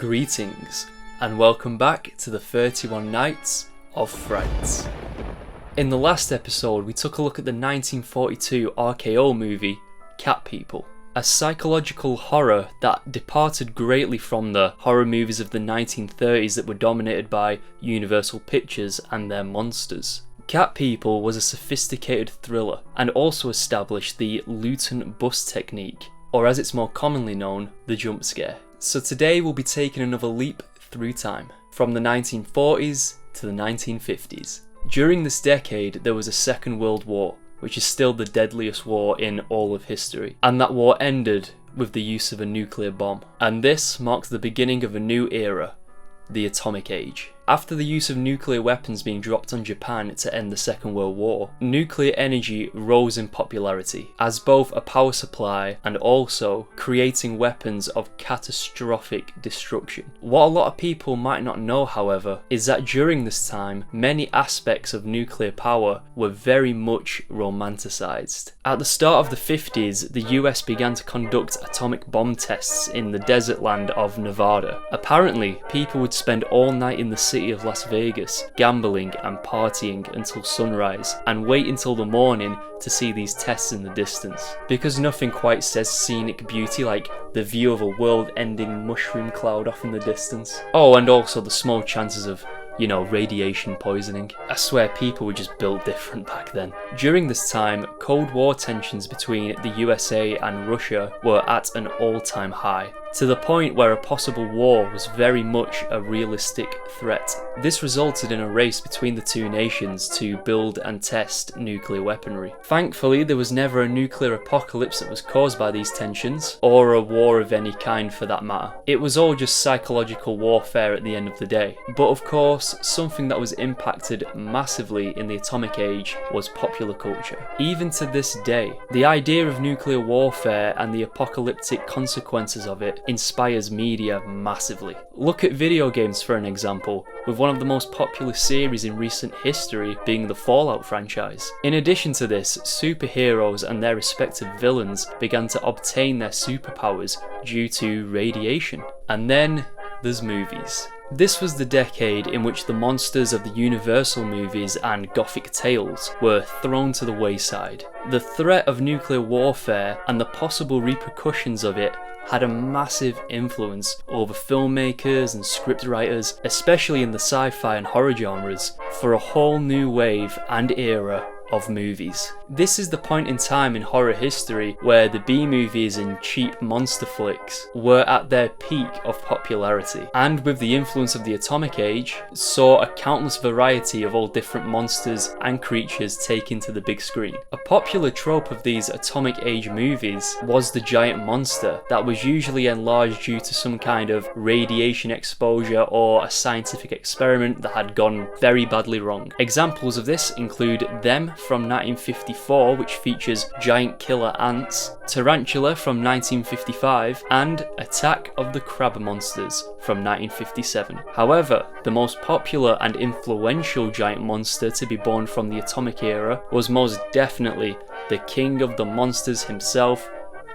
Greetings, and welcome back to the 31 Nights of Frights. In the last episode, we took a look at the 1942 RKO movie, Cat People, a psychological horror that departed greatly from the horror movies of the 1930s that were dominated by Universal Pictures and their monsters. Cat People was a sophisticated thriller and also established the Luton bus technique, or as it's more commonly known, the jump scare. So today we'll be taking another leap through time, from the 1940s to the 1950s. During this decade there was a Second World War, which is still the deadliest war in all of history, and that war ended with the use of a nuclear bomb. And this marks the beginning of a new era, the Atomic Age. After the use of nuclear weapons being dropped on Japan to end the Second World War, nuclear energy rose in popularity as both a power supply and also creating weapons of catastrophic destruction. What a lot of people might not know, however, is that during this time, many aspects of nuclear power were very much romanticized. At the start of the 50s, the US began to conduct atomic bomb tests in the desert land of Nevada. Apparently, people would spend all night in the city of Las Vegas, gambling and partying until sunrise, and wait until the morning to see these tests in the distance. Because nothing quite says scenic beauty like the view of a world-ending mushroom cloud off in the distance. Oh, and also the small chances of, radiation poisoning. I swear people were just built different back then. During this time, Cold War tensions between the USA and Russia were at an all-time high, to the point where a possible war was very much a realistic threat. This resulted in a race between the two nations to build and test nuclear weaponry. Thankfully, there was never a nuclear apocalypse that was caused by these tensions, or a war of any kind for that matter. It was all just psychological warfare at the end of the day. But of course, something that was impacted massively in the Atomic Age was popular culture. Even to this day, the idea of nuclear warfare and the apocalyptic consequences of it inspires media massively. Look at video games for an example, with one of the most popular series in recent history being the Fallout franchise. In addition to this, superheroes and their respective villains began to obtain their superpowers due to radiation. And then there's movies. This was the decade in which the monsters of the Universal movies and Gothic tales were thrown to the wayside. The threat of nuclear warfare and the possible repercussions of it had a massive influence over filmmakers and scriptwriters, especially in the sci-fi and horror genres, for a whole new wave and era of movies. This is the point in time in horror history where the B-movies and cheap monster flicks were at their peak of popularity, and with the influence of the Atomic Age, saw a countless variety of all different monsters and creatures taken to the big screen. A popular trope of these Atomic Age movies was the giant monster that was usually enlarged due to some kind of radiation exposure or a scientific experiment that had gone very badly wrong. Examples of this include Them from 1954, which features giant killer ants, Tarantula from 1955, and Attack of the Crab Monsters from 1957. However, the most popular and influential giant monster to be born from the Atomic era was most definitely the king of the monsters himself,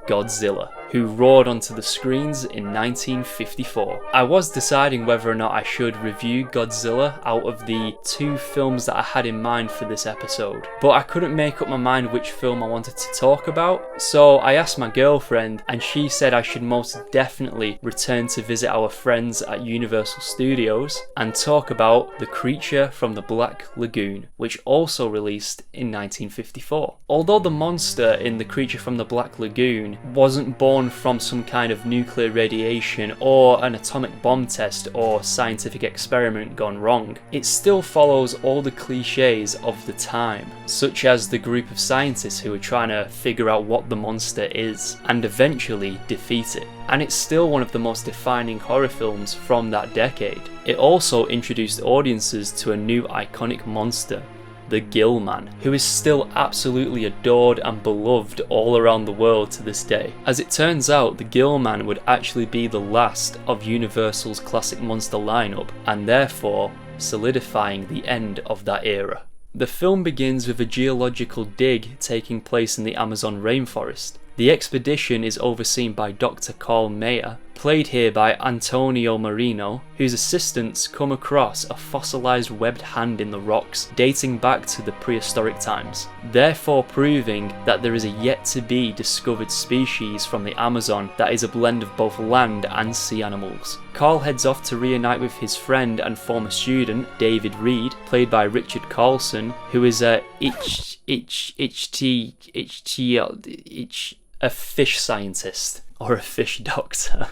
Godzilla, who roared onto the screens in 1954. I was deciding whether or not I should review Godzilla out of the two films that I had in mind for this episode, but I couldn't make up my mind which film I wanted to talk about, so I asked my girlfriend and she said I should most definitely return to visit our friends at Universal Studios and talk about The Creature from the Black Lagoon, which also released in 1954. Although the monster in The Creature from the Black Lagoon wasn't born from some kind of nuclear radiation or an atomic bomb test or scientific experiment gone wrong, it still follows all the cliches of the time, such as the group of scientists who are trying to figure out what the monster is and eventually defeat it. And it's still one of the most defining horror films from that decade. It also introduced audiences to a new iconic monster, the Gill Man, who is still absolutely adored and beloved all around the world to this day. As it turns out, the Gill Man would actually be the last of Universal's classic monster lineup, and therefore solidifying the end of that era. The film begins with a geological dig taking place in the Amazon rainforest. The expedition is overseen by Dr. Carl Mayer, played here by Antonio Marino, whose assistants come across a fossilized webbed hand in the rocks dating back to the prehistoric times, therefore proving that there is a yet to be discovered species from the Amazon that is a blend of both land and sea animals. Carl heads off to reunite with his friend and former student, David Reed, played by Richard Carlson, who is a fish scientist, or a fish doctor.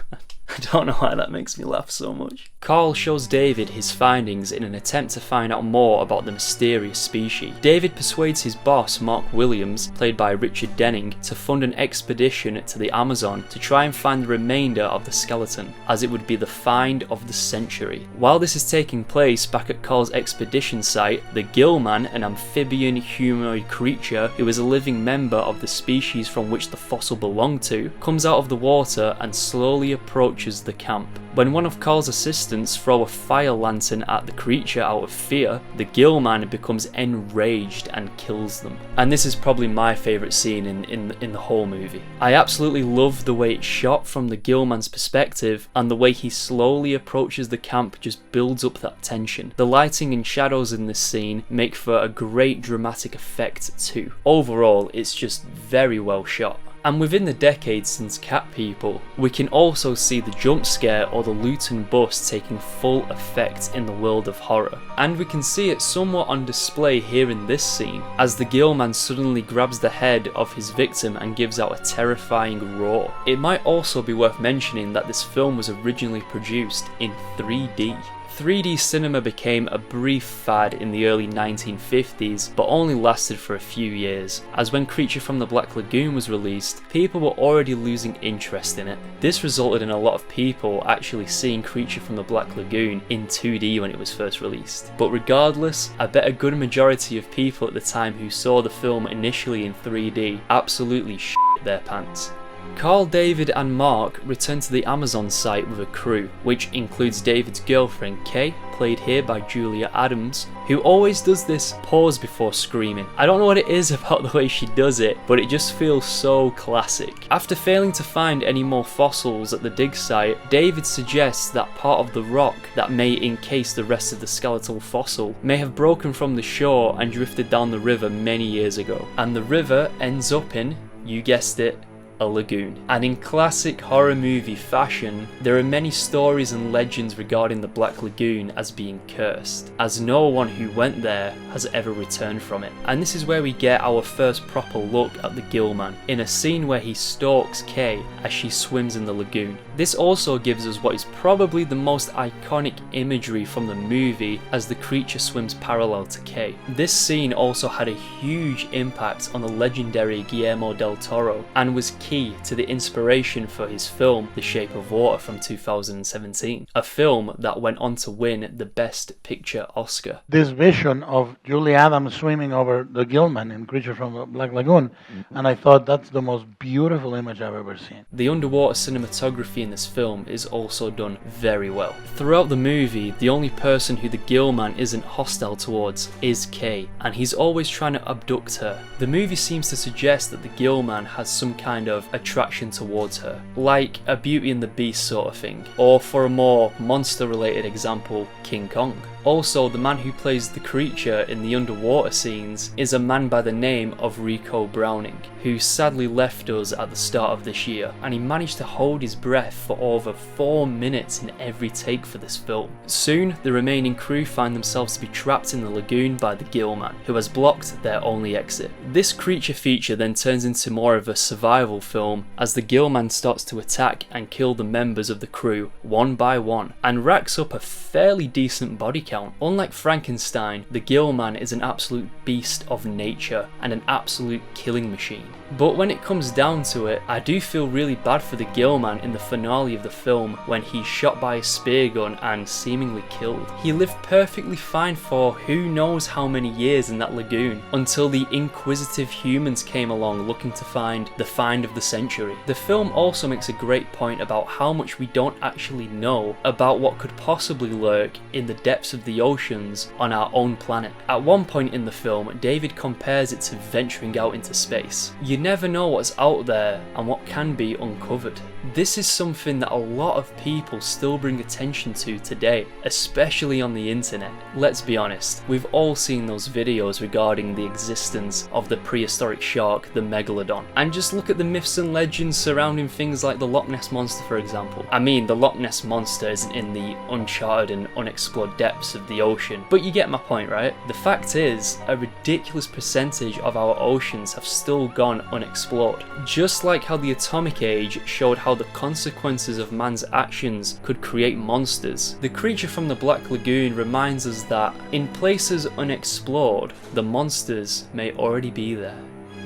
I don't know why that makes me laugh so much. Carl shows David his findings in an attempt to find out more about the mysterious species. David persuades his boss, Mark Williams, played by Richard Denning, to fund an expedition to the Amazon to try and find the remainder of the skeleton, as it would be the find of the century. While this is taking place back at Carl's expedition site, the ghouls, an amphibian humanoid creature who is a living member of the species from which the fossil belonged to, comes out of the water and slowly approaches the camp. When one of Carl's assistants throw a fire lantern at the creature out of fear, the ghouls becomes enraged and kills them. And this is probably my favourite scene in the whole movie. I absolutely love the way it's shot from the ghouls' perspective, and the way he slowly approaches the camp just builds up that tension. The lighting and shadows in this scene make for a great dramatic effect too. Overall, it's just very well shot. And within the decades since Cat People, we can also see the jump scare or the loot and bust taking full effect in the world of horror. And we can see it somewhat on display here in this scene, as the ghouls suddenly grabs the head of his victim and gives out a terrifying roar. It might also be worth mentioning that this film was originally produced in 3D. 3D cinema became a brief fad in the early 1950s, but only lasted for a few years, as when Creature from the Black Lagoon was released, people were already losing interest in it. This resulted in a lot of people actually seeing Creature from the Black Lagoon in 2D when it was first released. But regardless, I bet a good majority of people at the time who saw the film initially in 3D absolutely shit their pants. Carl, David and Mark return to the Amazon site with a crew, which includes David's girlfriend Kay, played here by Julia Adams, who always does this pause before screaming. I don't know what it is about the way she does it, but it just feels so classic. After failing to find any more fossils at the dig site, David suggests that part of the rock that may encase the rest of the skeletal fossil may have broken from the shore and drifted down the river many years ago. And the river ends up in, you guessed it, a lagoon. And in classic horror movie fashion, there are many stories and legends regarding the Black Lagoon as being cursed, as no one who went there has ever returned from it. And this is where we get our first proper look at the ghouls, in a scene where he stalks Kay as she swims in the lagoon. This also gives us what is probably the most iconic imagery from the movie, as the creature swims parallel to Kay. This scene also had a huge impact on the legendary Guillermo del Toro, and was key to the inspiration for his film The Shape of Water from 2017, a film that went on to win the Best Picture Oscar. This vision of Julie Adams swimming over the ghouls in Creature from the Black Lagoon, and I thought that's the most beautiful image I've ever seen. The underwater cinematography in this film is also done very well. Throughout the movie, the only person who the ghouls isn't hostile towards is Kay, and he's always trying to abduct her. The movie seems to suggest that the ghouls has some kind of attraction towards her, like a Beauty and the Beast sort of thing, or for a more monster related example, King Kong. Also, the man who plays the creature in the underwater scenes is a man by the name of Rico Browning, who sadly left us at the start of this year, and he managed to hold his breath for over 4 minutes in every take for this film. Soon, the remaining crew find themselves to be trapped in the lagoon by the ghouls, who has blocked their only exit. This creature feature then turns into more of a survival film, as the ghouls starts to attack and kill the members of the crew one by one, and racks up a fairly decent body count. Unlike Frankenstein, the ghouls is an absolute beast of nature and an absolute killing machine. But when it comes down to it, I do feel really bad for the ghouls in the finale of the film when he's shot by a spear gun and seemingly killed. He lived perfectly fine for who knows how many years in that lagoon, until the inquisitive humans came along looking to find the find of the century. The film also makes a great point about how much we don't actually know about what could possibly lurk in the depths of of the oceans on our own planet. At one point in the film, David compares it to venturing out into space. You never know what's out there and what can be uncovered. This is something that a lot of people still bring attention to today, especially on the internet. Let's be honest, we've all seen those videos regarding the existence of the prehistoric shark, the Megalodon. And just look at the myths and legends surrounding things like the Loch Ness Monster, for example. I mean, the Loch Ness Monster isn't in the uncharted and unexplored depths of the ocean, but you get my point, right? The fact is, a ridiculous percentage of our oceans have still gone unexplored. Just like how the atomic age showed how the consequences of man's actions could create monsters, the creature from the Black Lagoon reminds us that in places unexplored, the monsters may already be there.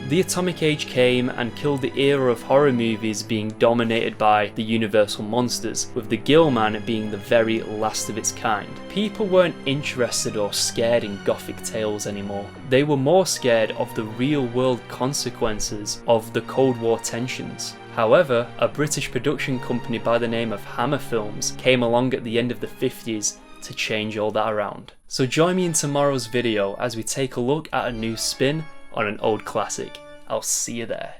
The atomic age came and killed the era of horror movies being dominated by the universal monsters, with the ghouls being the very last of its kind. People weren't interested or scared in gothic tales anymore. They were more scared of the real world consequences of the Cold War tensions. However, a British production company by the name of Hammer Films came along at the end of the 50s to change all that around. So join me in tomorrow's video as we take a look at a new spin on an old classic. I'll see you there.